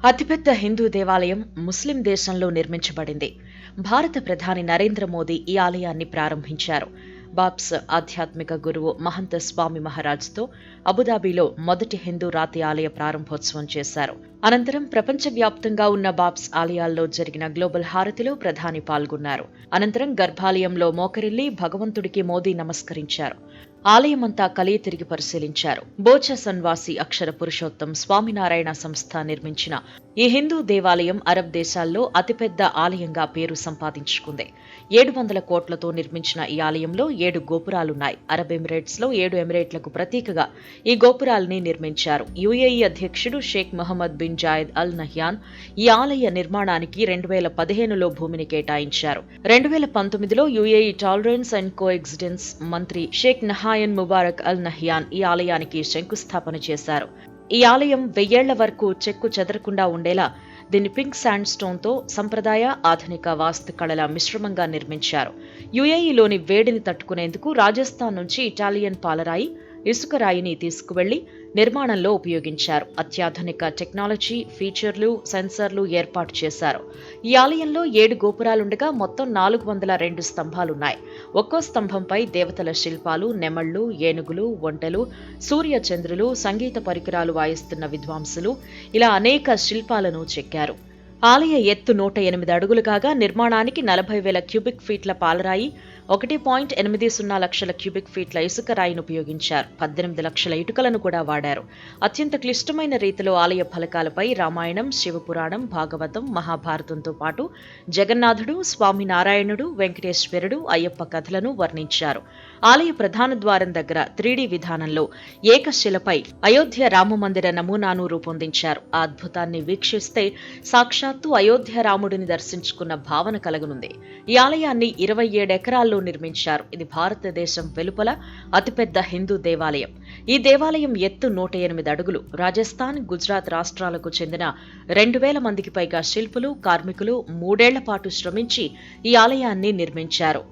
అతిపెద్ద హిందూ దేవాలయం ముస్లిం దేశంలో నిర్మించబడింది. భారత ప్రధాని నరేంద్ర మోదీ ఈ ఆలయాన్ని ప్రారంభించారు. బాబ్స్ ఆధ్యాత్మిక గురువు మహంత స్వామి మహారాజ్తో అబుదాబిలో మొదటి హిందూ రాతి ఆలయ ప్రారంభోత్సవం చేశారు. అనంతరం ప్రపంచవ్యాప్తంగా ఉన్న బాబ్స్ ఆలయాల్లో జరిగిన గ్లోబల్ హారతిలో ప్రధాని పాల్గొన్నారు. అనంతరం గర్భాలయంలో మోకరిల్లి భగవంతుడికి మోదీ నమస్కరించారు. ఆలయమంతా కలియ తిరిగి పరిశీలించారు. బోచ సన్వాసి అక్షర పురుషోత్తం స్వామినారాయణ సంస్థ నిర్మించిన ఈ హిందూ దేవాలయం అరబ్ దేశాల్లో అతిపెద్ద ఆలయంగా పేరు సంపాదించుకుంది. 700 కోట్లతో నిర్మించిన ఈ ఆలయంలో 7 గోపురాలున్నాయి. అరబ్ ఎమిరేట్స్ లో 7 ఎమిరేట్లకు ప్రతీకగా ఈ గోపురాల్ని నిర్మించారు. యుఏఈ అధ్యక్షుడు Sheikh Mohammed bin Zayed Al Nahyan ఈ ఆలయ నిర్మాణానికి 2015లో భూమిని కేటాయించారు. 2019లో యుఏఈ టాలరెన్స్ అండ్ కోఎగ్జిస్టెన్స్ మంత్రి Sheikh Nahyan Mubarak Al Nahyan ఈ ఆలయానికి శంకుస్థాపన చేశారు. ఈ ఆలయం 1000 ఏళ్ల వరకు చెక్కు చెదరకుండా ఉండేలా దీన్ని పింక్ శాండ్ స్టోన్ తో సంప్రదాయ ఆధునిక వాస్తు కళల మిశ్రమంగా నిర్మించారు. యుఏఈలోని వేడిని తట్టుకునేందుకు రాజస్థాన్ నుంచి ఇటాలియన్ పాలరాయి, ఇసుక రాయిని తీసుకువెళ్లి నిర్మాణంలో ఉపయోగించారు. అత్యాధునిక టెక్నాలజీ, ఫీచర్లు, సెన్సర్లు ఏర్పాటు చేశారు. ఈ ఆలయంలో 7 గోపురాలుండగా మొత్తం 402 స్తంభాలున్నాయి. ఒక్కో స్తంభంపై దేవతల శిల్పాలు, నెమళ్లు, ఏనుగులు, ఒంటెలు, సూర్య చంద్రులు, సంగీత పరికరాలు వాయిస్తున్న విద్వాంసులు ఇలా అనేక శిల్పాలను చెక్కారు. ఆలయ ఎత్తు 108 అడుగులు కాగా నిర్మాణానికి 40,000 క్యూబిక్ ఫీట్ల పాలరాయి, 1.80 లక్షల క్యూబిక్ ఫీట్ల ఇసుక రాయిని ఉపయోగించారు. 18 లక్షల ఇటుకలను కూడా వాడారు. అత్యంత క్లిష్టమైన రీతిలో ఆలయ ఫలకాలపై రామాయణం, శివపురాణం, భాగవతం, మహాభారతంతో పాటు జగన్నాథుడు, స్వామినారాయణుడు, వెంకటేశ్వరుడు, అయ్యప్ప కథలను వర్ణించారు. ఆలయ ప్రధాన ద్వారం దగ్గర 3D విధానంలో ఏకశిలపై అయోధ్య రామమందిర నమూనాను రూపొందించారు. ఆ అద్భుతాన్ని వీక్షిస్తే సాక్షాత్తు అయోధ్య రాముడిని దర్శించుకున్న భావన కలగనుంది. ఈ ఆలయాన్ని 27 ఎకరాల్లో నిర్మించారు. ఇది భారతదేశం వెలుపల అతిపెద్ద హిందూ దేవాలయం. ఈ దేవాలయం ఎత్తు 108 అడుగులు. రాజస్థాన్, గుజరాత్ రాష్ట్రాలకు చెందిన 2000 మందికి పైగా శిల్పులు, కార్మికులు 3 ఏళ్ల పాటు శ్రమించి ఈ ఆలయాన్ని నిర్మించారు.